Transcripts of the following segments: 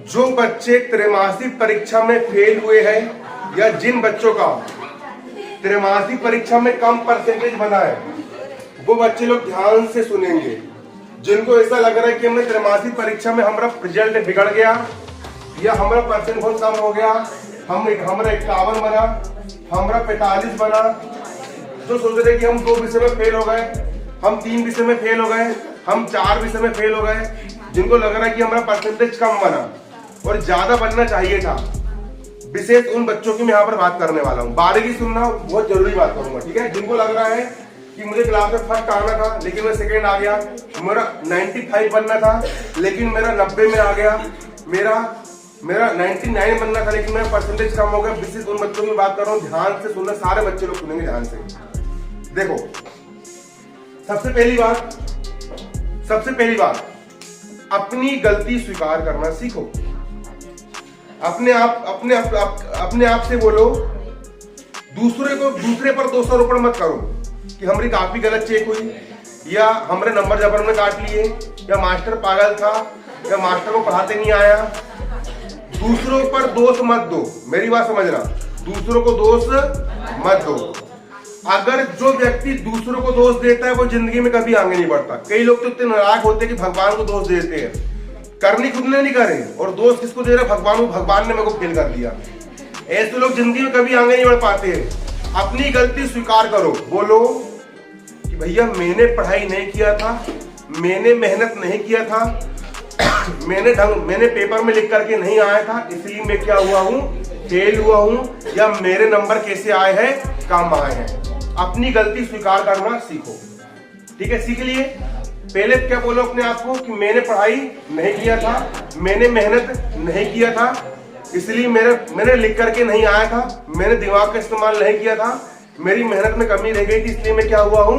जो बच्चे त्रैमासिक परीक्षा में फेल हुए हैं या जिन बच्चों का त्रैमासिक परीक्षा में कम परसेंटेज बना है, वो बच्चे लोग ध्यान से सुनेंगे। जिनको ऐसा लग रहा है कि हमने त्रैमासिक परीक्षा में हमारा रिजल्ट बिगड़ गया या हमारा परसेंट बहुत कम हो गया, हमारा 51 बना, हमारा 45 बना, जो सोच रहे कि हम 2 विषय में फेल हो गए, हम 3 विषय में फेल हो गए, हम 4 विषय में फेल हो गए, जिनको लग रहा है कि हमारा परसेंटेज कम बना और ज्यादा बनना चाहिए था, विशेष उन बच्चों की मैं यहाँ पर बात करने वाला हूँ। बारीकी सुनना, बहुत जरूरी बात करूंगा, ठीक है। जिनको लग रहा है कि मुझे क्लास में फर्स्ट आना था लेकिन मैं सेकंड आ गया, मेरा 95 बनना था लेकिन मेरा 90 में आ गया, मेरा 99 बनना था लेकिन मेरा परसेंटेज कम हो गया, विशेष उन बच्चों की बात कर रहा हूँ। ध्यान से सुनना, सारे बच्चे लोग सुनेंगे ध्यान से। देखो, सबसे पहली बात अपनी गलती स्वीकार करना सीखो। अपने आप से बोलो, दूसरे पर दोष आरोपण मत करो कि हमारी काफी गलत चेक हुई या हमारे नंबर जबर में काट लिए या मास्टर पागल था या मास्टर को पढ़ाते नहीं आया। दूसरों पर दोष मत दो, मेरी बात समझना, दूसरों को दोष मत दो। अगर जो व्यक्ति दूसरों को दोष देता है वो जिंदगी में कभी आगे नहीं बढ़ता। कई लोग तो इतने नाराज होते हैं कि भगवान को दोष देते हैं, करनी खुद ने नहीं करे और दोष किसको दे रहे, भगवान ने मेरे को फेल कर दिया। ऐसे लोग जिंदगी में कभी आगे नहीं बढ़ पाते हैं। अपनी गलती स्वीकार करो, बोलो कि भैया मैंने पढ़ाई नहीं किया था, मैंने मेहनत नहीं किया था, मैंने पेपर में लिख करके नहीं आया था, इसलिए मैं क्या हुआ हूँ, फेल हुआ हूँ, या मेरे नंबर कैसे आए हैं, कम आए हैं। अपनी गलती स्वीकार करना सीखो, ठीक है। सीख लिए, पहले क्या बोलो अपने आप को कि मैंने पढ़ाई नहीं किया था, मैंने मेहनत नहीं किया था, इसलिए मैंने लिख करके नहीं आया था, मैंने दिमाग का इस्तेमाल नहीं किया था, मेरी मेहनत में कमी रह गई थी, इसलिए मैं क्या हुआ हूँ,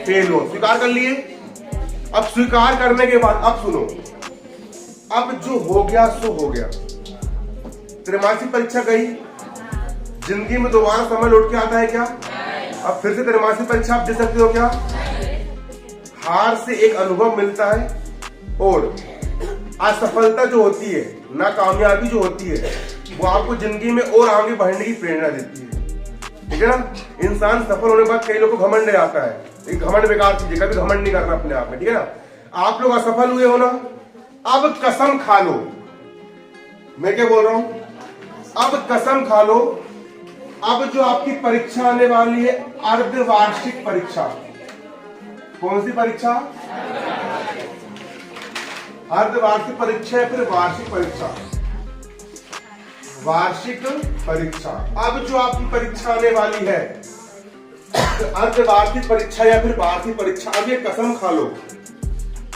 फेल हुआ। स्वीकार कर लिए। अब स्वीकार करने के बाद अब सुनो, अब जो हो गया सो हो गया। त्रैमासिक परीक्षा गई, जिंदगी में दोबारा समय लौट के आता है क्या? अब फिर से त्रैमासिक परीक्षा आप दे सकते हो क्या? हार से एक अनुभव मिलता है और असफलता जो होती है, नाकामयाबी जो होती है, वो आपको जिंदगी में और आगे बढ़ने की प्रेरणा देती है, ठीक है ना। इंसान सफल होने के बाद कई लोगों को घमंड आता है, एक घमंड बेकार चीज है, कभी घमंड नहीं करना अपने आप में, ठीक है ना। आप लोग असफल हुए हो ना, अब कसम खा लो, मैं क्या बोल रहा हूं, अब कसम खा लो, अब जो आपकी परीक्षा आने वाली है, अर्धवार्षिक परीक्षा। कौन सी परीक्षा? अर्धवार्षिक परीक्षा या फिर वार्षिक परीक्षा? वार्षिक परीक्षा। अब जो आपकी परीक्षा आने वाली है, अर्धवार्षिक परीक्षा या फिर वार्षिक परीक्षा, अब ये कसम खा लो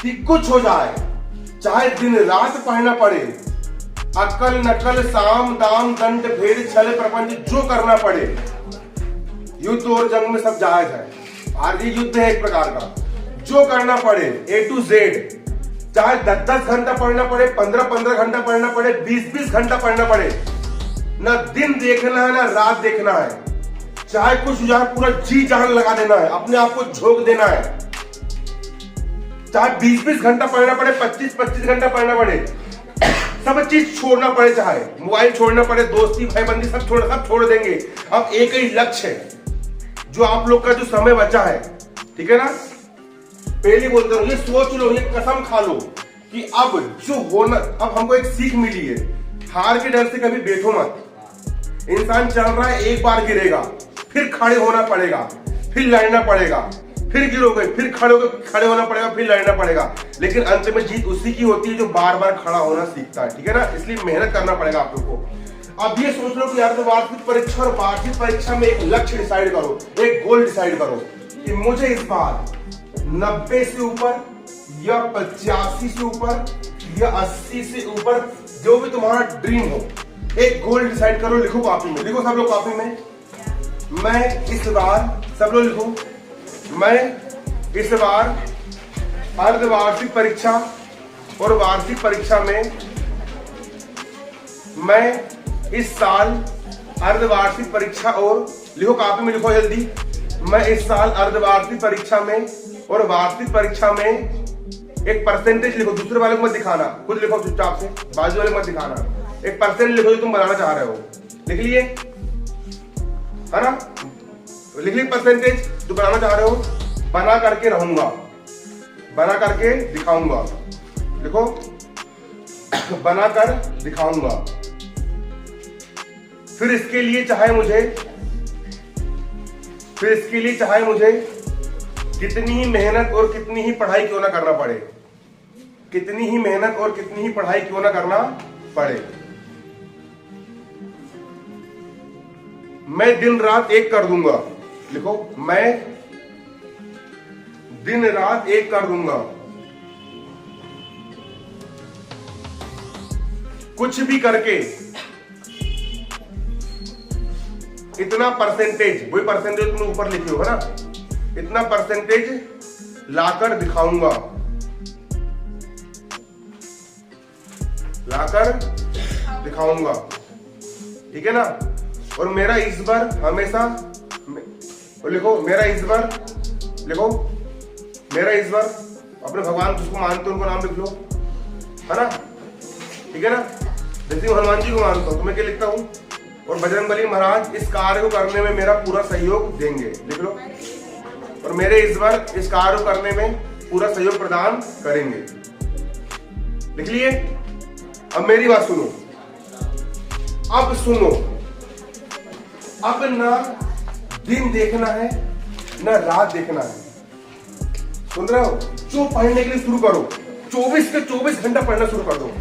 कि कुछ हो जाए, चाहे दिन रात पढ़ना पड़े, अकल नकल साम दाम दंड भेद छल प्रपंच जो करना पड़े, युद्ध और जंग में सब जायज है, आगे युद्ध है एक प्रकार का, जो करना पड़े A to Z, चाहे 10-10 घंटा पढ़ना पड़े, 15-15 घंटा पढ़ना पड़े, 20-20 घंटा पढ़ना पड़े, ना दिन देखना है ना रात देखना है, चाहे कुछ जाए, पूरा जी जान लगा देना है, अपने आप को झोंक देना है, चाहे 20-20 घंटा पढ़ना पड़े, 25-25 घंटा पढ़ना पड़े, सब चीज छोड़ना पड़े, चाहे मोबाइल छोड़ना पड़े, दोस्ती भाईबंदी सब छोड़ देंगे। अब एक ही लक्ष्य है, जो आप लोग का जो समय बचा है, ठीक है ना। पहले बोलते हो, ये सोच लो, ये कसम खा लो कि अब जो होना, अब हमको एक सीख मिली है, हार के डर से कभी बैठो मत। इंसान चल रहा है, एक बार गिरेगा, फिर खड़े होना पड़ेगा, फिर लड़ना पड़ेगा, फिर गिरोगे, फिर खड़े होना पड़ेगा, फिर लड़ना पड़ेगा, लेकिन अंत में जीत उसी की होती है जो बार बार खड़ा होना सीखता है, ठीक है ना। इसलिए मेहनत करना पड़ेगा आप लोग को। अब ये सोच लो कि यार, तो वार्षिक परीक्षा और वार्षिक परीक्षा में एक लक्ष्य डिसाइड करो, एक गोल डिसाइड करो कि मुझे इस बार 90 से ऊपर या 85 से ऊपर या 80 से ऊपर, जो भी तुम्हारा ड्रीम हो, एक गोल डिसाइड करो। लिखो कॉपी में, लिखो सब लोग कॉपी में, मैं इस बार, सब लोग लिखो, मैं इस बार अर्धवार्षिक परीक्षा और वार्षिक परीक्षा में, मैं इस साल अर्धवार्षिक परीक्षा और, लिखो कॉपी में, लिखो जल्दी, मैं इस साल अर्धवार्षिक परीक्षा में और वार्षिक परीक्षा में एक परसेंटेज लिखो, दूसरे वाले को मत दिखाना, खुद लिखो चुपचाप से, बाजू वाले को मत दिखाना। एक परसेंट लिखो जो तुम बनाना चाह रहे हो, लिख लिए, है ना? लिख ली परसेंटेज जो बनाना चाह रहे हो, बना करके रहूंगा, बना करके दिखाऊंगा, लिखो बना कर दिखाऊंगा। फिर इसके लिए चाहे मुझे कितनी ही मेहनत और कितनी ही पढ़ाई क्यों ना करना पड़े, कितनी ही मेहनत और कितनी ही पढ़ाई क्यों ना करना पड़े, मैं दिन रात एक कर दूंगा, लिखो मैं दिन रात एक कर दूंगा। कुछ भी करके इतना परसेंटेज, वही परसेंटेज तुम ऊपर लिखे हो ना, इतना परसेंटेज लाकर दिखाऊंगा, लाकर दिखाऊंगा, ठीक है ना? और मेरा इस बार हमेशा, और लिखो मेरा इस बार, लिखो मेरा इस बार, अपने भगवान जिसको मानते हो उनको नाम लिख लो, है ना? ठीक है ना? जैसे हनुमान जी को मानता हूं तो मैं क्या लिखता हूं, और बजरंगबली महाराज इस कार्य को करने में मेरा पूरा सहयोग देंगे, लिख लो, और मेरे इस बार इस कार्य को करने में पूरा सहयोग प्रदान करेंगे, लिख लिए? अब मेरी बात सुनो, अब सुनो, अब ना दिन देखना है ना रात देखना है, सुन रहे हो? जो पढ़ने के लिए शुरू करो, 24 के 24 घंटा पढ़ना शुरू कर दो।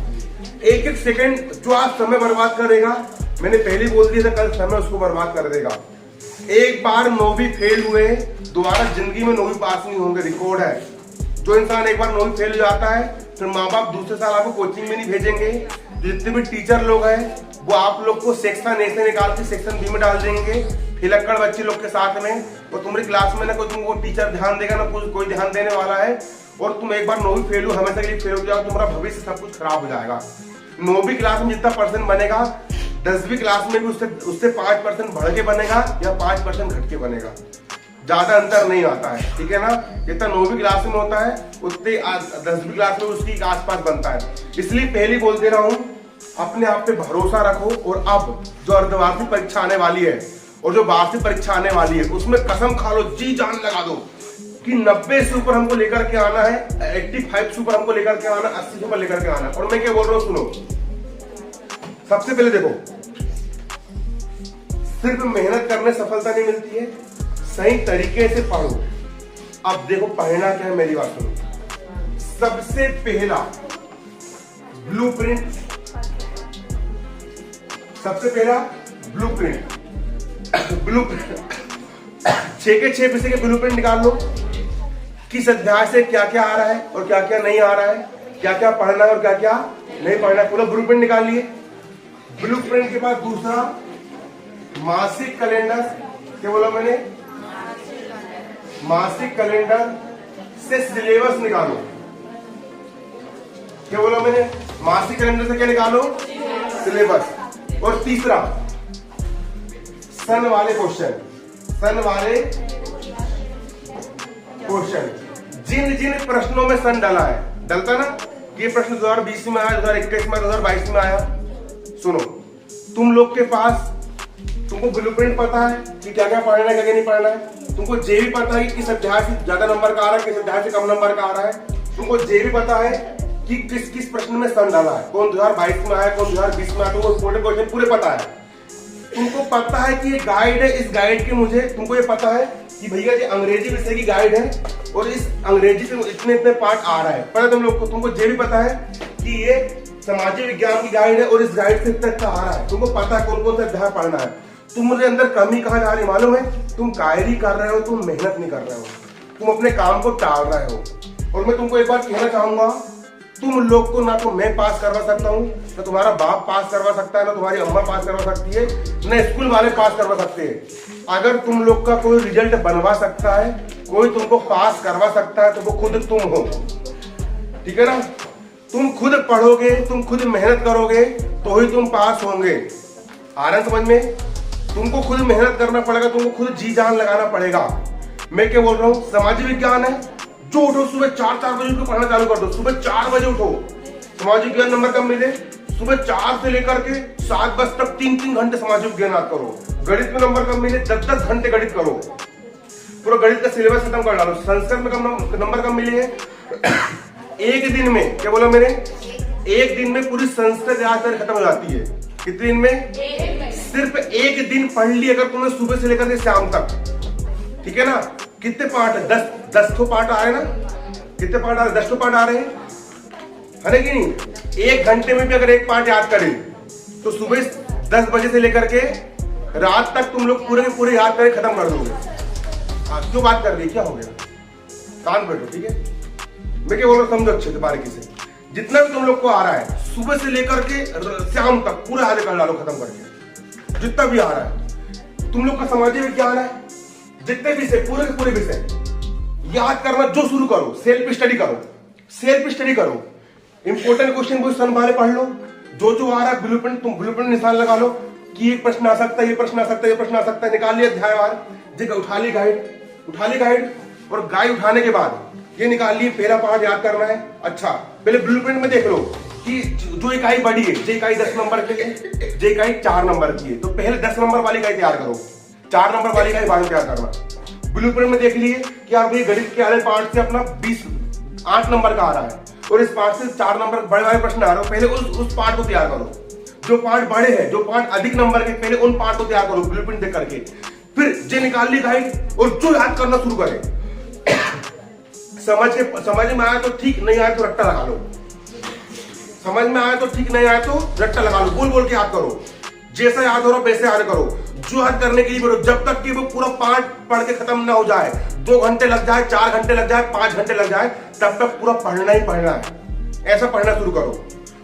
एक एक सेकंड जो आज समय बर्बाद करेगा, मैंने पहले बोल दिया था, कल समय उसको बर्बाद कर देगा। एक बार 9वीं फेल हुए, दोबारा जिंदगी में 9वीं पास नहीं होंगे, रिकॉर्ड है। जो इंसान एक बार 9वीं फेल हो जाता है, फिर माँ बाप दूसरे साल आपको कोचिंग में नहीं भेजेंगे। जितने भी टीचर लोग हैं वो आप लोग को सेक्शन ए से निकाल के सेक्शन बी में डाल देंगे, फिलक्कड़ बच्चे लोग के साथ में, और तुम्हारी क्लास में ना कोई तुमको टीचर ध्यान देगा ना कोई ध्यान देने वाला है। और तुम एक बार 9वीं फेल हो, हमेशा के लिए फेल हो जाओ, तुम्हारा भविष्य सब कुछ खराब हो जाएगा। 9वीं क्लास में जितना परसेंट बनेगा, 10वीं क्लास में भी उससे 5% बढ़ के बनेगा या 5% घट के बनेगा, ज्यादा अंतर नहीं आता है, ठीक है ना? जितना 9वीं क्लास में होता है उतने 10वीं क्लास में उसकी आसपास बनता है। इसलिए पहले बोल दे रहा हूं, अपने आप पे भरोसा रखो। और अब जो अर्धवार्षिक परीक्षा आने वाली है और जो वार्षिक परीक्षा आने वाली है, उसमें कसम खा लो, जी जान लगा दो कि 90 से ऊपर हमको लेकर के आना है, 85 से ऊपर हमको लेकर के आना, 80 से ऊपर लेकर के आना है। और मैं क्या बोल रहा हूं सुनो, सबसे पहले देखो, सिर्फ मेहनत करने सफलता नहीं मिलती है, सही तरीके से पढ़ो। अब देखो पढ़ना क्या है, मेरी बात सुनो। सबसे पहला ब्लूप्रिंट, सबसे पहला ब्लूप्रिंट 6 के 6 विषय के ब्लूप्रिंट निकाल लो, किस अध्याय से क्या क्या आ रहा है और क्या क्या नहीं आ रहा है, क्या क्या पढ़ना है और क्या क्या नहीं पढ़ना है, पूरा ब्लूप्रिंट निकाल लिए। ब्लूप्रिंट के बाद दूसरा मासिक कैलेंडर, क्या बोला मैंने? मासिक कैलेंडर से सिलेबस निकालो, क्या बोला मैंने? मासिक कैलेंडर से क्या निकालो? सिलेबस। और तीसरा सन वाले क्वेश्चन, सन वाले क्वेश्चन, जिन जिन प्रश्नों में सन डाला है, डलता ना, ये प्रश्न 2020 में आया, 2021 में, 2022 में आया। सुनो, तुम लोग के पास, तुमको ब्लूप्रिंट पता है कि क्या क्या पढ़ना है, क्या क्या नहीं पढ़ना है। तुमको ये भी पता है कि किस अध्याय से ज्यादा नंबर का आ रहा है, किस अध्याय से कम नंबर का आ रहा है। तुमको ये भी पता है कि किस किस प्रश्न में सन डाला है, कौन 2022 में आया, कौन 2020 में आया, तुमको इंपोर्टेंट क्वेश्चन पूरे पता है। तुमको पता है कि ये गाइड है, इस गाइड के मुझे, तुमको ये पता है कि भैया ये अंग्रेजी विषय की गाइड है और इस अंग्रेजी से इतने इतने पार्ट आ रहा है, पता तुम लोग को। तुमको ये भी पता है कि ये सामाजिक विज्ञान की गाइड है और इस गाइड से इतना आ रहा है। तुमको पता है कौन कौन सा अध्याय पढ़ना है। तुम्हारे अंदर कमी कहाँ जा रही मालूम है? तुम कायरी कर रहे हो, तुम मेहनत नहीं कर रहे हो, तुम अपने काम को टाल रहे हो। और मैं तुमको एक बात कहना चाहूंगा, तुम लोग को ना तो मैं पास करवा सकता हूँ, ना तुम्हारा बाप पास करवा सकता है, ना तुम्हारी अम्मा पास करवा सकती है, ना स्कूल वाले पास करवा सकते हैं। अगर तुम लोग का कोई रिजल्ट बनवा सकता है, कोई तुमको पास करवा सकता है, तो वो खुद तुम हो, ठीक है ना? तुम खुद पढ़ोगे, तुम खुद मेहनत करोगे तो ही तुम पास होंगे। आ रहा है समझ में? तुमको खुद मेहनत करना पड़ेगा, तुमको खुद जी जान लगाना पड़ेगा। मैं क्या बोल रहा हूँ, सामाजिक विज्ञान है, जो उठो सुबह 4 बजे उठो पढ़ना चालू कर दो। सुबह 4 बजे उठो। सामाजिक ज्ञान नंबर कब मिले? सुबह 4 से लेकर के 7 बजे तक 3-3 घंटे सामाजिक ज्ञान याद करो। गणित में नंबर कब मिले? 10-10 घंटे गणित करो, पूरा गणित का सिलेबस खत्म कर डालो। संस्कृत में नंबर कब मिले हैं? एक दिन में, क्या बोला मैंने? एक दिन में पूरी संस्कृत याद कर खत्म हो जाती है। कितने दिन में? सिर्फ एक दिन पढ़ ली अगर तुमने सुबह से लेकर के शाम तक, ठीक है ना? कितने पाठ है? 10 ठो पाठ आ रहे हैं ना? कितने पाठ आ रहे? 10 ठो पाठ आ रहे हैं, है ना कि नहीं? एक घंटे में भी अगर एक पाठ याद करें तो सुबह 10 बजे से लेकर के रात तक तुम लोग पूरे के पूरे याद करके खत्म कर दोगे। हाँ, क्यों बात कर रही है? क्या हो गया? कान बैठो, ठीक है? मैं क्या बोल रहा हूँ समझो अच्छे से, बारीकी से। जितना भी तुम लोग को आ रहा है सुबह से लेकर के शाम तक पूरा याद कर डालो खत्म करके। जितना भी आ रहा है तुम लोग का सामाजिक विज्ञान है, जितने विषय पूरे के पूरे विषय याद करना जो शुरू करो। सेल्फ स्टडी करो, सेल्फ स्टडी करो। इंपोर्टेंट क्वेश्चन को सन बारे पढ़ लो। जो जो आ रहा है ब्लूप्रिंट, तुम ब्लूप्रिंट निशान लगा लो कि एक प्रश्न आ सकता है, ये प्रश्न आ सकता है, ये प्रश्न आ सकता है। निकाल लिया अध्यायवार, जगह उठा ली गाइड, उठा ली गाइड, और गाइड उठाने के बाद ये निकाल लिए पहला पार्ट याद करना है। अच्छा, पहले ब्लूप्रिंट में देख लो कि जो इकाई बड़ी है, जो इकाई 10 नंबर की है, जो इकाई 4 नंबर की है, तो पहले 10 नंबर वाली इकाई तैयार करो, 4 नंबर वाली इकाई बाद में तैयार करना। ब्लूप्रिंट में देख लिए कि यार भाई गणित के आधे पार्ट से अपना 8 नंबर का आ रहा है और इस पार्ट से 4 नंबर बड़े वाले प्रश्न आ रहे हो, पहले उस पार्ट को तैयार करो। जो पार्ट बड़े हैं, जो पार्ट अधिक नंबर के, पहले उन पार्ट को तैयार करो ब्लूप्रिंट देख करके। फिर जे निकाल ली गाइड और जो याद करना शुरू करें। समझ में आया तो ठीक, नहीं आया तो रट्टा लगा लो। समझ में आया तो ठीक, नहीं आया तो रट्टा लगा लो। बोल बोल के याद करो, जैसा याद हो रहा वैसे याद करो। जो याद करने के लिए बोलो, जब तक कि वो पूरा पार्ट पढ़ के खत्म ना हो जाए। 2 घंटे लग जाए, 4 घंटे लग जाए, 5 घंटे लग जाए, तब तक पूरा पढ़ना ही पढ़ना है। ऐसा पढ़ना शुरू करो।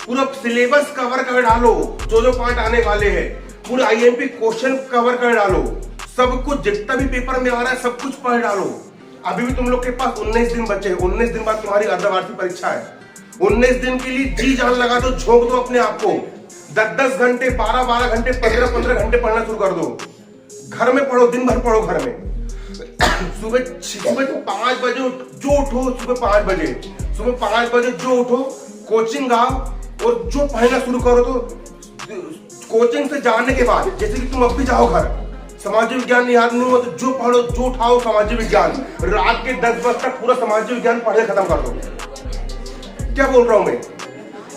पूरा सिलेबस कवर कर डालो, जो पार्ट आने वाले हैं, पूरे आईएमपी क्वेश्चन कवर कर डालो। सब कुछ जितना भी पेपर में आ रहा है सब कुछ पढ़ डालो। अभी भी तुम लोग के पास 19 दिन बचे हैं। 19 दिन बाद तुम्हारी अर्धवार्षिक परीक्षा है। 19 दिन के लिए जी जान लगा दो, झोंक दो अपने आप को। 10-10 घंटे, 12-12 घंटे, 15-15 घंटे पढ़ना शुरू कर दो। घर में पढ़ो, दिन भर पढ़ो घर में। सुबह 5 बजे जो उठो, सुबह 5 बजे जो उठो, कोचिंग आओ और जो पढ़ना शुरू करो। तो कोचिंग से जाने के बाद, जैसे कि तुम अब भी जाओ घर, सामाजिक विज्ञान याद नहीं हो तो जो पढ़ो, जो उठाओ सामाजिक विज्ञान, रात के 10 बजे तक पूरा सामाजिक विज्ञान पढ़े खत्म कर दो। क्या बोल रहा हूं मैं?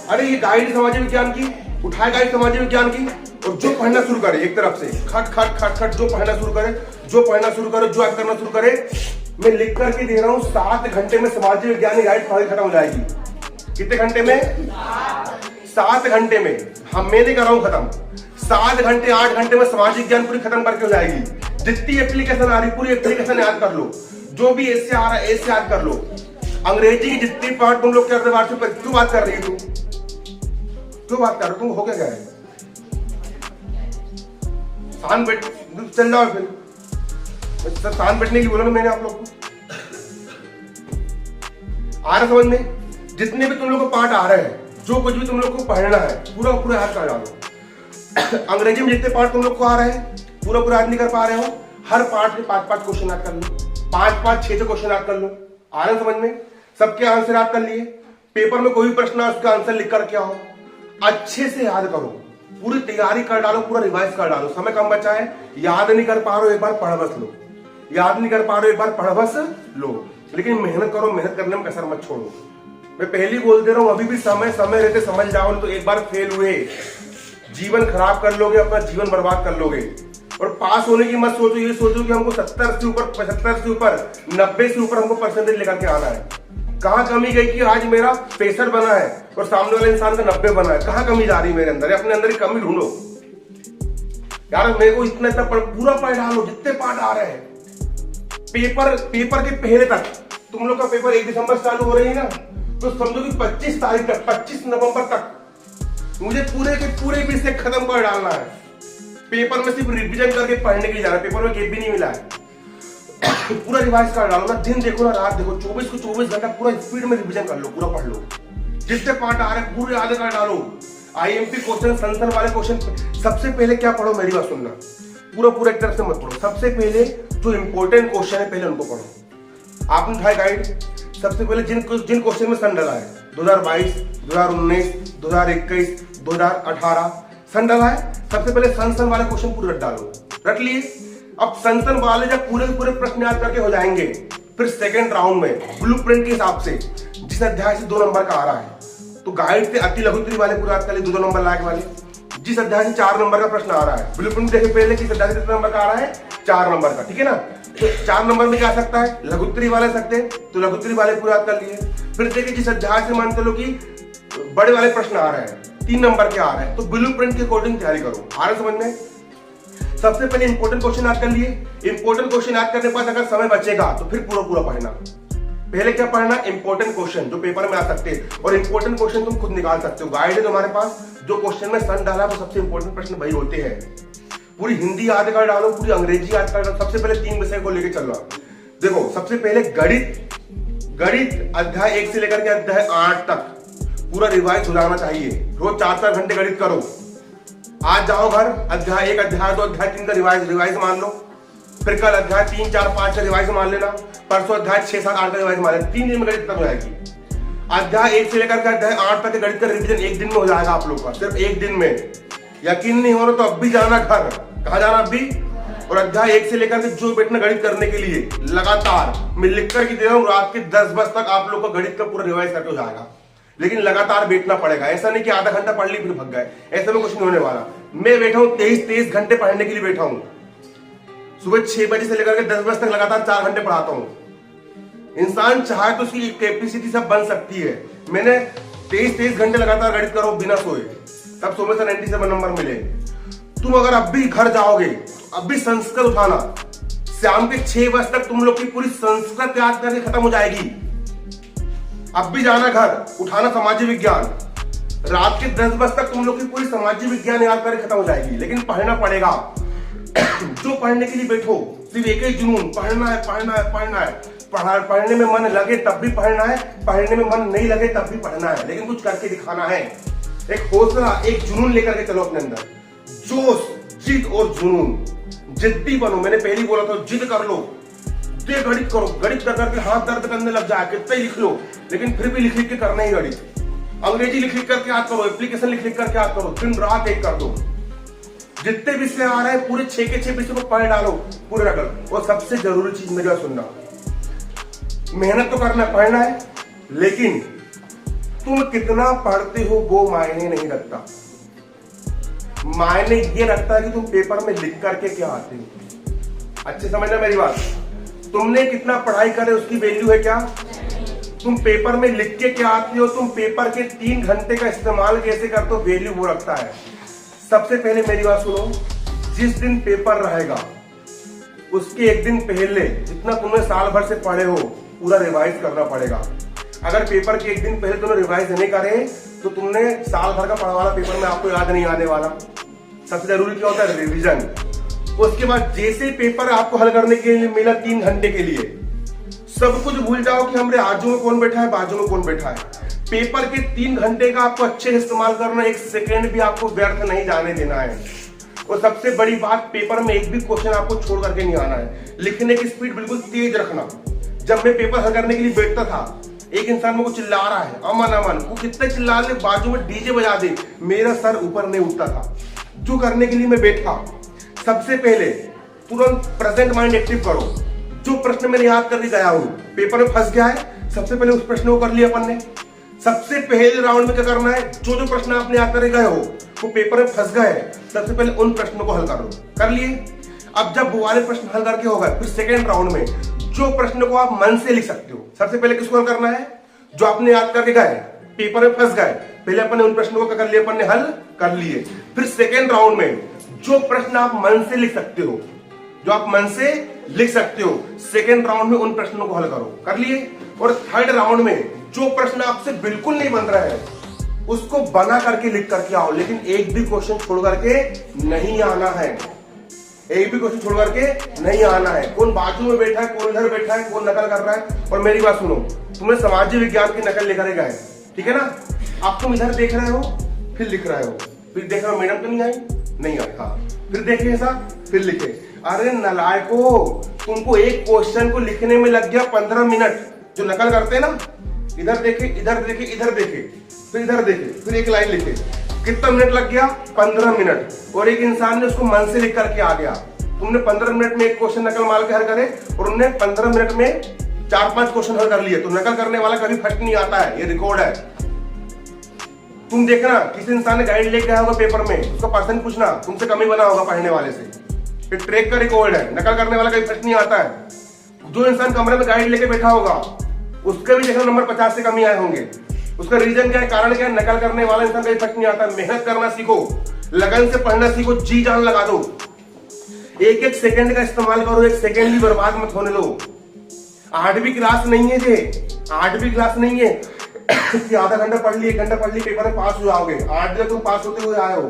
अरे ये गाइड सामाजिक विज्ञान की, उठाए गाइड सामाजिक विज्ञान की, और जो पढ़ना शुरू करे एक तरफ से खट खट खट खट, जो पढ़ना शुरू करे, जो पढ़ना शुरू करे, जो याद करना शुरू करे। मैं लिख करके दे रहा हूं 7 घंटे में सामाजिक विज्ञान गाइड पढ़ाई खत्म हो जाएगी। कितने घंटे में? 7 घंटे में। हम मैं नहीं कर रहा हूं खत्म। 7 घंटे 8 घंटे में सामाजिक ज्ञान पूरी खत्म करके हो जाएगी। जितनी एप्लीकेशन आ रही पूरी एप्लीकेशन याद कर लो। जो भी ऐसे आ रहा है ऐसे याद कर लो। अंग्रेजी की जितनी पार्ट तुम लोग के अर्धवार्षिक पर क्यों बात कर रही है? क्यों बात कर रहे हो? तुम हो क्या है? शांत बैठ, चल जाओ फिर। शांत बैठने की बोला ना मैंने आप लोग को। आ रहा समझ में? जितने भी तुम लोग को पार्ट आ रहे हैं, जो कुछ भी तुम लोग को पढ़ना है, पूरा पूरा याद कर डालो। अंग्रेजी में जितने पार्ट तुम लोग को आ रहे हैं, पूरा पूरा याद नहीं कर पा रहे हो, हर पार्ट के 5-5 क्वेश्चन याद कर लो। 5-5, 6 क्वेश्चन याद कर लो। आ रहे समझ में? सबके आंसर याद कर लिए। पेपर में कोई भी प्रश्न है उसका आंसर लिख करके आओ। अच्छे से याद करो, पूरी तैयारी कर डालो, पूरा रिवाइज कर डालो। समय कम बचा है, याद नहीं कर पा रहे हो एक बार पढ़ बस लो। याद नहीं कर पा रहे हो एक बार पढ़ बस लो, लेकिन मेहनत करो। मेहनत करने में कसर मत छोड़ो। मैं पहले बोल दे रहा हूं, अभी भी समय समय रहते समझ जाओ, तो एक बार फेल हुए जीवन खराब कर लोगे, अपना जीवन बर्बाद कर लोगे। और पास होने की मत सोचो, ये सोचो कि हमको 70 से ऊपर, 75 से ऊपर, 90 से ऊपर हमको परसेंटेज लेकर के आना है। कहां कमी गई कि आज मेरा 65 बना है और सामने वाले इंसान का 90 बना है? कहां कमी जा रही है मेरे अंदर? अपने अंदर ही कमी ढूंढो यार। मेरे को इतना पूरा पढ़ डालो, जितने पार्ट आ रहे हैं। पेपर के पहले तक, तुम लोग का पेपर 1 दिसंबर से चालू हो रही है ना, तो समझो कि 25 तारीख तक, 25 नवंबर तक मुझे पूरे के पूरे विषय खत्म कर डालना है। पेपर में सिर्फ रिवीजन करके पढ़ने के लिए जा रहा है। पेपर में गैप भी नहीं मिला है। पूरा रिवाइज कर डालो ना, दिन देखो ना रात देखो, 24 को 24 घंटा पूरा स्पीड में रिवीजन कर लो, पूरा पढ़ लो। जितने पार्ट आ रहे हैं पूरे याद कर डालो। आईएमपी क्वेश्चन, संसद वाले क्वेश्चन। सबसे पहले क्या पढ़ो, मेरी बात सुनना, पूरा पूरा एक तरफ से मत पढ़ो। सबसे पहले जो इंपॉर्टेंट क्वेश्चन है पहले उनको पढ़ो। आपने उठाए गाइड, सबसे पहले जिन क्वेश्चन में सन डला है 2022, 2019, 2021, 2018 सन डला है, सबसे पहले सन वाले क्वेश्चन पूरे रट डालो, रट लिए। अब सन वाले जब पूरे प्रश्न याद करके हो जाएंगे, फिर सेकंड राउंड में ब्लूप्रिंट के हिसाब से जिस अध्याय से 2 नंबर का आ रहा है, तो गाइड से अति लघुत्तरी वाले पूरे याद कर लिए 2 नंबर लायक वाले। जिस अध्याय से 4 नंबर का प्रश्न आ रहा है, ब्लूप्रिंट देखे पहले किस अध्याय से कितने नंबर का आ रहा है, 4 नंबर का, ठीक है ना। तो 4 नंबर में क्या आ सकता है, लघुत्तरी वाले सकते हैं, तो लघुत्तरी वाले पूरे याद कर लिए। फिर देखिए जिस अध्याय से मान लो कि बड़े वाले प्रश्न आ रहे हैं, 3 नंबर के आ रहे हैं, तो ब्लूप्रिंट के अकॉर्डिंग तैयारी करो। आ रहा समझ में। सबसे पहले इंपॉर्टेंट क्वेश्चन याद कर लिए। इंपॉर्टेंट क्वेश्चन याद करने के बाद अगर समय बचेगा तो फिर पूरा पढ़ना। पहले क्या पढ़ना, इंपॉर्टेंट क्वेश्चन जो पेपर में आ सकते हैं, और इंपॉर्टेंट क्वेश्चन तुम खुद निकाल सकते हो। गाइड है तुम्हारे पास, जो क्वेश्चन में सन डाला वो सबसे इंपॉर्टेंट प्रश्न वही होते हैं। पूरी हिंदी याद कर डालो, पूरी अंग्रेजी याद कर डालो। सबसे पहले 3 विषय को लेकर चल रहा। देखो सबसे पहले गणित अध्याय 1 से लेकर के अध्याय 8 तक पूरा रिवाइज हो जाना चाहिए। रोज 4-4 घंटे गणित करो। आज जाओ घर, अध्याय 1, अध्याय 2, अध्याय 3 का रिवाइज मान लो। फिर कल अध्याय 3, 4, 5 का रिवाइज मान लेना। परसों अध्याय 6, 7, 8 का रिवाइज मान लेना। 3 दिन में गणित खत्म हो जाएगी। अध्याय 1 से लेकर के अध्याय 8 तक गणित का रिवीजन 1 दिन में हो जाएगा आप लोग का, सिर्फ 1 दिन में। यकीन नहीं हो रहा तो अब भी जाना घर। कहा जाना अब भी। और अध्याय 1 से लेकर के जो बैठना गणित करने के लिए लगातार मैं लिख कर के दे रहा हूँ, रात के 10 बजे तक आप लोग का गणित का पूरा रिवाइज करके हो जाएगा। लेकिन लगातार बैठना पड़ेगा। ऐसा नहीं कि आधा घंटा पढ़ ली फिर भग गए, ऐसा में कुछ नहीं होने वाला। मैं बैठा हूँ 23 घंटे पढ़ने के लिए बैठा हूँ। सुबह 6 बजे से लेकर के 10 बजे तक लगातार 4 घंटे पढ़ाता हूँ। इंसान चाहे तो उसकी कैपेसिटी सब बन सकती है। मैंने 23 घंटे लगातार गणित करो बिना सोए, तब 100 में से 97 नंबर मिले। तुम अगर अब भी घर जाओगे, अब भी संस्कृत उठाना, शाम के 6 बजे तक तुम लोग की पूरी संस्कृत याद करके खत्म हो जाएगी। अब भी जाना घर, उठाना सामाजिक विज्ञान, रात के 10 बजे तक तुम लोग की पूरी सामाजिक विज्ञान याद करके खत्म हो जाएगी। लेकिन पढ़ना पड़ेगा। जो पढ़ने के लिए बैठो सिर्फ एक ही जुनून, पढ़ना है पढ़ना है पढ़ना है। पढ़ने में मन लगे तब भी पढ़ना है, पढ़ने में मन नहीं लगे तब भी पढ़ना है, लेकिन कुछ करके दिखाना है। एक हौसला, एक जुनून लेकर के चलो अपने अंदर, जोश, जिद और जुनून। जिद्दी बनो। मैंने पहले बोला था जिद कर लो, दे गणित करो। गणित कर करके हाथ दर्द करने लग जाए, कितना ही लिख लो, लेकिन फिर भी लिख के करना ही गणित। अंग्रेजी लिख करके याद करो, एप्लीकेशन लिख करके याद करो, दिन रात एक कर दो। जितने विषय आ रहे हैं पूरे 6 के 6 विषय को पढ़ डालो पूरे रगड़। और सबसे जरूरी चीज मेरी बात सुनना, मेहनत तो करना है, पढ़ना है, लेकिन तुम कितना पढ़ते हो वो मायने नहीं रखता। मायने ये रखता है कि तुम पेपर में लिख करके क्या आते हो। अच्छे समझना मेरी बात। तुमने कितना पढ़ाई करे उसकी वैल्यू है क्या? तुम पेपर में लिख के क्या आते हो, तुम पेपर के 3 घंटे का इस्तेमाल कैसे करते हो, वैल्यू वो रखता है। सबसे पहले मेरी बात सुनो, जिस दिन पेपर रहेगा उसके 1 दिन पहले जितना तुमने साल भर से पढ़े हो पूरा रिवाइज करना पड़ेगा। अगर पेपर के 1 दिन पहले तुमने रिवाइज नहीं करे तो तुमने साल भर का पढ़ा वाला पेपर में आपको याद नहीं आने वाला। सबसे जरूरी क्या होता है, रिवीजन। उसके बाद जैसे पेपर आपको हल करने के लिए मिला 3 घंटे के लिए, सब कुछ भूल जाओ कि हमारे आजू में कौन बैठा है, बाजू में कौन बैठा है। पेपर के 3 घंटे का आपको अच्छे से इस्तेमाल करना, 1 सेकेंड भी आपको व्यर्थ नहीं जाने देना है। और सबसे बड़ी बात, पेपर में एक भी क्वेश्चन आपको छोड़ करके नहीं आना है। लिखने की स्पीड बिल्कुल तेज रखना। जब मैं पेपर हल करने के लिए बैठता था, एक इंसान मेरे को चिल्ला रहा है अमन अमन, वो कितने चिल्ला ले, बाजू में डीजे बजा दे, मेरा सर ऊपर नहीं उठता था। जो करने के लिए मैं बैठा, सबसे पहले तुरंत प्रेजेंट माइंड एक्टिव करो। जो प्रश्न मैंने याद करके गया हूं, पेपर में फंस गया है, सबसे पहले उस प्रश्न को कर लिया अपन ने। सबसे पहले राउंड में क्या करना है, जो प्रश्न आपने याद करके गए हो वो पेपर में फंस गए, सबसे पहले उन प्रश्नों को हल करो। कर लिए। अब जब वो वाले प्रश्न हल करके हो गए, फिर सेकेंड राउंड में जो प्रश्न को आप मन से लिख सकते हो, सबसे पहले किसको हल करना है, जो आपने याद करके गए, पेपर में फंस गए, पहले अपन ने उन प्रश्नों को कर लिया, अपन ने हल कर लिए। फिर सेकेंड राउंड में जो प्रश्न आप मन से लिख सकते हो, जो आप मन से लिख सकते हो, सेकेंड राउंड में उन प्रश्नों को हल करो। कर लिए। और थर्ड राउंड में जो प्रश्न आपसे बिल्कुल नहीं बन रहा है उसको बना करके लिख करके आओ, लेकिन एक भी क्वेश्चन छोड़ करके नहीं आना है। एक भी क्वेश्चन छोड़ करके नहीं आना है। कौन बाजू में बैठा है, कौन इधर बैठा है, कौन नकल कर रहा है। और मेरी बात सुनो, तुम्हें सामाजिक विज्ञान की नकल लेकर गए, ठीक है ना। अब तुम इधर देख रहे हो, फिर लिख रहे हो, फिर देख रहे हो मैडम तो नहीं आई, नहीं आई, हाँ, फिर देखे ऐसा, फिर लिखे। अरे नलायको, तुमको एक क्वेश्चन को लिखने में लग गया 15 मिनट, जो नकल करते हैं ना, इधर देखे, इधर देखे, इधर देखे, फिर इधर देखे, फिर एक लाइन लिखे। कितना मिनट लग गया? 15 मिनट। और एक इंसान ने उसको मन से लिख करके आ गया। तुमने 15 मिनट में एक क्वेश्चन नकल मार के हल करे और उन्होंने 15 मिनट में 4-5 क्वेश्चन हल कर लिए। तो नकल करने वाला कभी फर्क नहीं आता है, ये रिकॉर्ड है। तुम देखना, किसी इंसान ने गाइड लेके आया होगा पेपर में, उसका पर्सन पूछना, तुमसे कम ही बना होगा पढ़ने वाले से। ये ट्रैक का रिकॉर्ड है, नकल करने वाला कभी फर्क नहीं आता है। जो इंसान कमरे में गाइड लेके बैठा होगा उसके भी देखना नंबर 50 से कम ही आए होंगे। उसका रीजन क्या है, कारण क्या है? नकल करने वाला इंसान कभी फर्क नहीं आता। मेहनत करना सीखो, लगन से पढ़ना सीखो, जी जान लगा दो। एक एक सेकंड का इस्तेमाल करो, एक सेकंड भी बर्बाद मत होने दो। 8वीं क्लास नहीं है ये, 8वीं क्लास नहीं है कि आधा घंटा पढ़ ली, 1 घंटा पढ़ ली, पेपर में पास हो जाओगे। 8 बजे तुम पास होते हुए आए हो।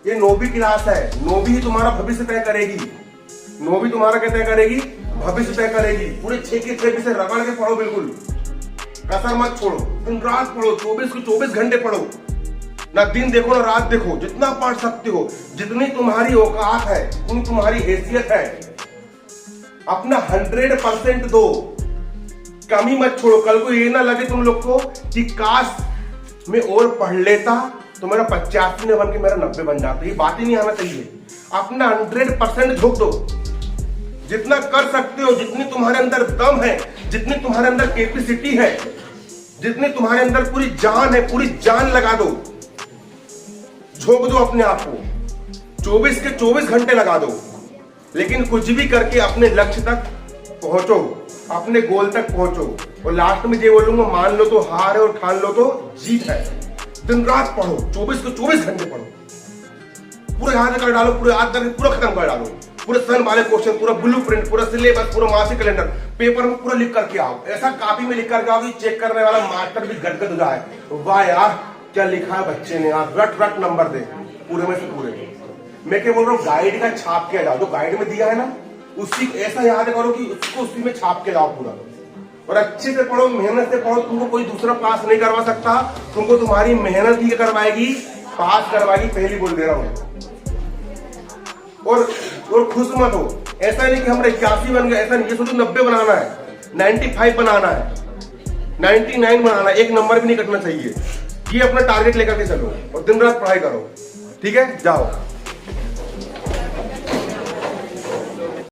ये 9वीं क्लास है। 9वीं ही तुम्हारा भविष्य तय करेगी। 9वीं तुम्हारा क्या तय करेगी? भविष्य तय करेगी। पूरे 6 के 6 विषय रगड़ के पढ़ो, बिल्कुल कसर मत छोड़ो, दिन रात पढ़ो, 24 को 24 घंटे पढ़ो, ना दिन देखो ना रात देखो, जितना पढ़ सकते हो, जितनी तुम्हारी औकात है, जितनी तुम्हारी हैसियत है, अपना 100% दो, कमी मत छोड़ो। कल को ये ना लगे तुम लोग को कि काश मैं और पढ़ लेता तो मेरा 85 न बन के मेरा 90 बन जाता। ये बात ही नहीं आना चाहिए। अपना 100% झोंक दो, जितना कर सकते हो, जितनी तुम्हारे अंदर दम है, जितनी तुम्हारे अंदर कैपेसिटी है, जितनी तुम्हारे अंदर पूरी जान है, पूरी जान लगा दो, झोंक दो अपने आप को। 24 के 24 घंटे लगा दो, लेकिन कुछ भी करके अपने लक्ष्य तक पहुंचो, अपने गोल तक पहुंचो। और लास्ट में ये बोलूंगा, मान लो तो हार है और ठान लो तो जीत है। दिन रात पढ़ो, 24 के 24 घंटे पढ़ो, पूरा याद कर डालो, पूरे याद करके पूरा खत्म कर डालो। पूरे सन वाले क्वेश्चन, पूरा ब्लूप्रिंट, पूरा सिलेबस, पूरा मासिक कैलेंडर पेपर में पूरा लिख करके आओ। ऐसा कॉपी में लिख करके आओ कि चेक करने वाला मास्टर भी गदगद हो जाए, वाह यार क्या लिखा है बच्चे ने यार, रट रट नंबर दे पूरे में से पूरे। मैं क्या बोल रहा हूँ, गाइड का छाप के लाओ, जो गाइड में दिया है ना उसी ऐसा याद करो कि उसको उसी में छाप के लाओ पूरा। और अच्छे से पढ़ो, मेहनत से पढ़ो। तुमको कोई दूसरा पास नहीं करवा सकता, तुमको तुम्हारी मेहनत ही करवाएगी, पास करवाएगी, पहली बोल दे रहा हूं। और खुश मत हो, ऐसा नहीं कि हम 81 बन गए, ऐसा नहीं। ये सोचो 90 बनाना है, 95 बनाना है, 99 बनाना है, एक नंबर भी नहीं कटना चाहिए। ये अपना टारगेट लेकर के चलो और दिन रात पढ़ाई करो, ठीक है? जाओ।